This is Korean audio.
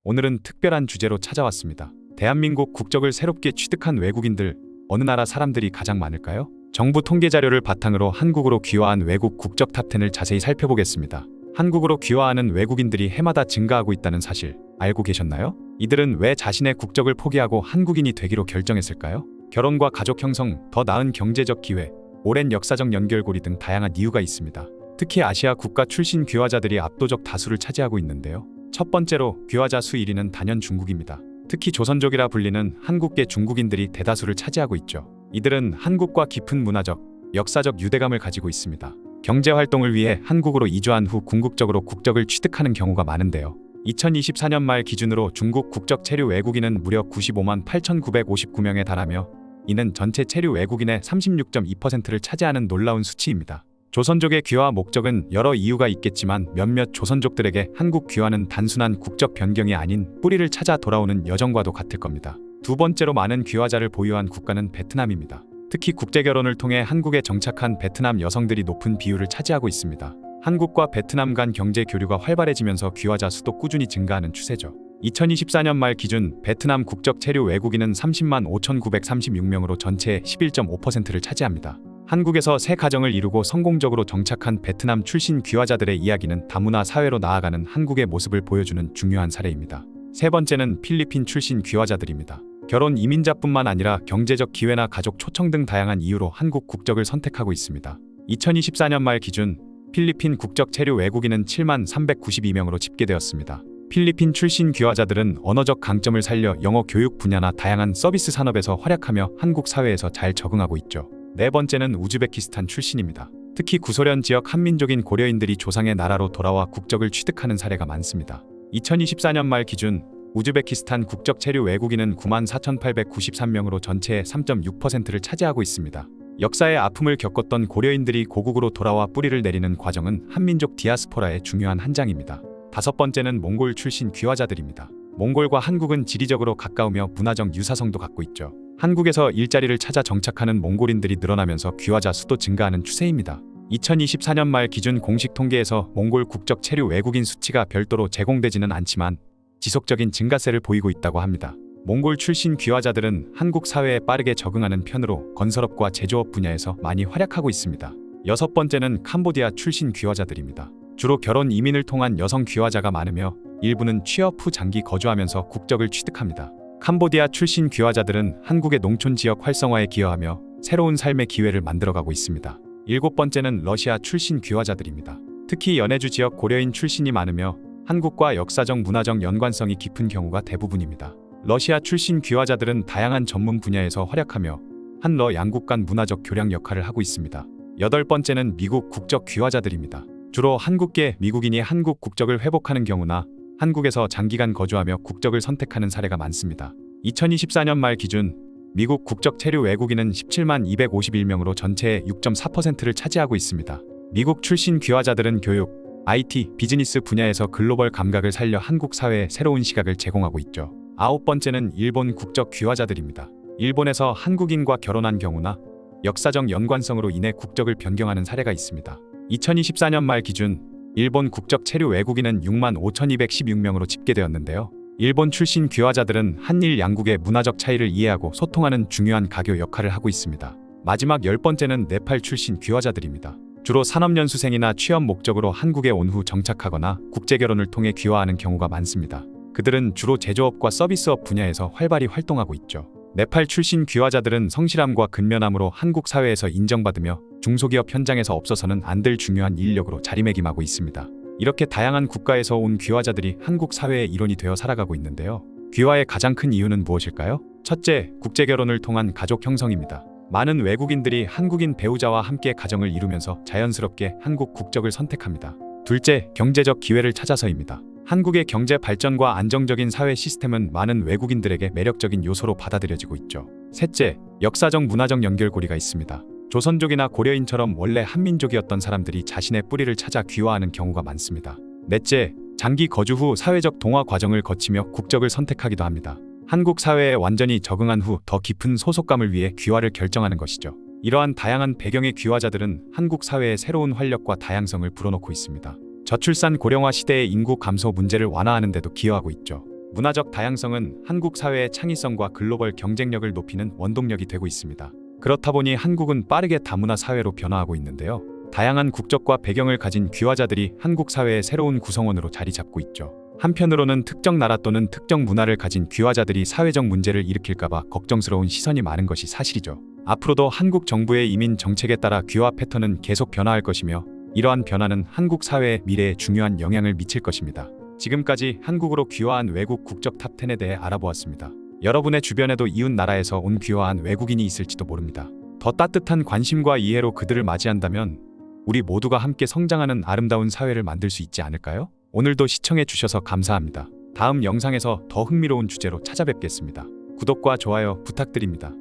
오늘은 특별한 주제로 찾아왔습니다. 대한민국 국적을 새롭게 취득한 외국인들, 어느 나라 사람들이 가장 많을까요? 정부 통계 자료를 바탕으로 한국으로 귀화한 외국 국적 탑10을 자세히 살펴보겠습니다. 한국으로 귀화하는 외국인들이 해마다 증가하고 있다는 사실 알고 계셨나요? 이들은 왜 자신의 국적을 포기하고 한국인이 되기로 결정했을까요? 결혼과 가족 형성, 더 나은 경제적 기회, 오랜 역사적 연결고리 등 다양한 이유가 있습니다. 특히 아시아 국가 출신 귀화자들이 압도적 다수를 차지하고 있는데요. 첫 번째로 귀화자 수 1위는 단연 중국입니다. 특히 조선족이라 불리는 한국계 중국인들이 대다수를 차지하고 있죠. 이들은 한국과 깊은 문화적, 역사적 유대감을 가지고 있습니다. 경제활동을 위해 한국으로 이주한 후 궁극적으로 국적을 취득하는 경우가 많은데요. 2024년 말 기준으로 중국 국적 체류 외국인은 무려 95만 8,959명에 달하며 이는 전체 체류 외국인의 36.2%를 차지하는 놀라운 수치입니다. 조선족의 귀화 목적은 여러 이유가 있겠지만 몇몇 조선족들에게 한국 귀화는 단순한 국적 변경이 아닌 뿌리를 찾아 돌아오는 여정과도 같을 겁니다. 두 번째로 많은 귀화자를 보유한 국가는 베트남입니다. 특히 국제결혼을 통해 한국에 정착한 베트남 여성들이 높은 비율을 차지하고 있습니다. 한국과 베트남 간 경제 교류가 활발해지면서 귀화자 수도 꾸준히 증가하는 추세죠. 2024년 말 기준 베트남 국적 체류 외국인은 30만 5,936명으로 전체의 11.5%를 차지합니다. 한국에서 새 가정을 이루고 성공적으로 정착한 베트남 출신 귀화자들의 이야기는 다문화 사회로 나아가는 한국의 모습을 보여주는 중요한 사례입니다. 세 번째는 필리핀 출신 귀화자들입니다. 결혼 이민자뿐만 아니라 경제적 기회나 가족 초청 등 다양한 이유로 한국 국적을 선택하고 있습니다. 2024년 말 기준 필리핀 국적 체류 외국인은 7만 392명으로 집계되었습니다. 필리핀 출신 귀화자들은 언어적 강점을 살려 영어 교육 분야나 다양한 서비스 산업에서 활약하며 한국 사회에서 잘 적응하고 있죠. 네 번째는 우즈베키스탄 출신입니다. 특히 구소련 지역 한민족인 고려인들이 조상의 나라로 돌아와 국적을 취득하는 사례가 많습니다. 2024년 말 기준 우즈베키스탄 국적 체류 외국인은 9만 4,893명으로 전체의 3.6%를 차지하고 있습니다. 역사의 아픔을 겪었던 고려인들이 고국으로 돌아와 뿌리를 내리는 과정은 한민족 디아스포라의 중요한 한 장입니다. 다섯 번째는 몽골 출신 귀화자들입니다. 몽골과 한국은 지리적으로 가까우며 문화적 유사성도 갖고 있죠. 한국에서 일자리를 찾아 정착하는 몽골인들이 늘어나면서 귀화자 수도 증가하는 추세입니다. 2024년 말 기준 공식 통계에서 몽골 국적 체류 외국인 수치가 별도로 제공되지는 않지만 지속적인 증가세를 보이고 있다고 합니다. 몽골 출신 귀화자들은 한국 사회에 빠르게 적응하는 편으로 건설업과 제조업 분야에서 많이 활약하고 있습니다. 여섯 번째는 캄보디아 출신 귀화자들입니다. 주로 결혼 이민을 통한 여성 귀화자가 많으며 일부는 취업 후 장기 거주하면서 국적을 취득합니다. 캄보디아 출신 귀화자들은 한국의 농촌 지역 활성화에 기여하며 새로운 삶의 기회를 만들어가고 있습니다. 일곱 번째는 러시아 출신 귀화자들입니다. 특히 연해주 지역 고려인 출신이 많으며 한국과 역사적 문화적 연관성이 깊은 경우가 대부분입니다. 러시아 출신 귀화자들은 다양한 전문 분야에서 활약하며 한러 양국 간 문화적 교량 역할을 하고 있습니다. 여덟 번째는 미국 국적 귀화자들입니다. 주로 한국계 미국인이 한국 국적을 회복하는 경우나 한국에서 장기간 거주하며 국적을 선택하는 사례가 많습니다. 2024년 말 기준 미국 국적 체류 외국인은 17만 251명으로 전체의 6.4%를 차지하고 있습니다. 미국 출신 귀화자들은 교육, IT, 비즈니스 분야에서 글로벌 감각을 살려 한국 사회에 새로운 시각을 제공하고 있죠. 아홉 번째는 일본 국적 귀화자들입니다. 일본에서 한국인과 결혼한 경우나 역사적 연관성으로 인해 국적을 변경하는 사례가 있습니다. 2024년 말 기준 일본 국적 체류 외국인은 6만 5,216명으로 집계되었는데요. 일본 출신 귀화자들은 한일 양국의 문화적 차이를 이해하고 소통하는 중요한 가교 역할을 하고 있습니다. 마지막 열 번째는 네팔 출신 귀화자들입니다. 주로 산업연수생이나 취업 목적으로 한국에 온 후 정착하거나 국제결혼을 통해 귀화하는 경우가 많습니다. 그들은 주로 제조업과 서비스업 분야에서 활발히 활동하고 있죠. 네팔 출신 귀화자들은 성실함과 근면함으로 한국 사회에서 인정받으며 중소기업 현장에서 없어서는 안 될 중요한 인력으로 자리매김하고 있습니다. 이렇게 다양한 국가에서 온 귀화자들이 한국 사회의 일원이 되어 살아가고 있는데요. 귀화의 가장 큰 이유는 무엇일까요? 첫째, 국제결혼을 통한 가족 형성입니다. 많은 외국인들이 한국인 배우자와 함께 가정을 이루면서 자연스럽게 한국 국적을 선택합니다. 둘째, 경제적 기회를 찾아서입니다. 한국의 경제 발전과 안정적인 사회 시스템은 많은 외국인들에게 매력적인 요소로 받아들여지고 있죠. 셋째, 역사적 문화적 연결고리가 있습니다. 조선족이나 고려인처럼 원래 한민족이었던 사람들이 자신의 뿌리를 찾아 귀화하는 경우가 많습니다. 넷째, 장기 거주 후 사회적 동화 과정을 거치며 국적을 선택하기도 합니다. 한국 사회에 완전히 적응한 후 더 깊은 소속감을 위해 귀화를 결정하는 것이죠. 이러한 다양한 배경의 귀화자들은 한국 사회의 새로운 활력과 다양성을 불어넣고 있습니다. 저출산 고령화 시대의 인구 감소 문제를 완화하는 데도 기여하고 있죠. 문화적 다양성은 한국 사회의 창의성과 글로벌 경쟁력을 높이는 원동력이 되고 있습니다. 그렇다 보니 한국은 빠르게 다문화 사회로 변화하고 있는데요. 다양한 국적과 배경을 가진 귀화자들이 한국 사회의 새로운 구성원으로 자리 잡고 있죠. 한편으로는 특정 나라 또는 특정 문화를 가진 귀화자들이 사회적 문제를 일으킬까봐 걱정스러운 시선이 많은 것이 사실이죠. 앞으로도 한국 정부의 이민 정책에 따라 귀화 패턴은 계속 변화할 것이며 이러한 변화는 한국 사회의 미래에 중요한 영향을 미칠 것입니다. 지금까지 한국으로 귀화한 외국 국적 탑10에 대해 알아보았습니다. 여러분의 주변에도 이웃 나라에서 온 귀화한 외국인이 있을지도 모릅니다. 더 따뜻한 관심과 이해로 그들을 맞이한다면 우리 모두가 함께 성장하는 아름다운 사회를 만들 수 있지 않을까요? 오늘도 시청해 주셔서 감사합니다. 다음 영상에서 더 흥미로운 주제로 찾아뵙겠습니다. 구독과 좋아요 부탁드립니다.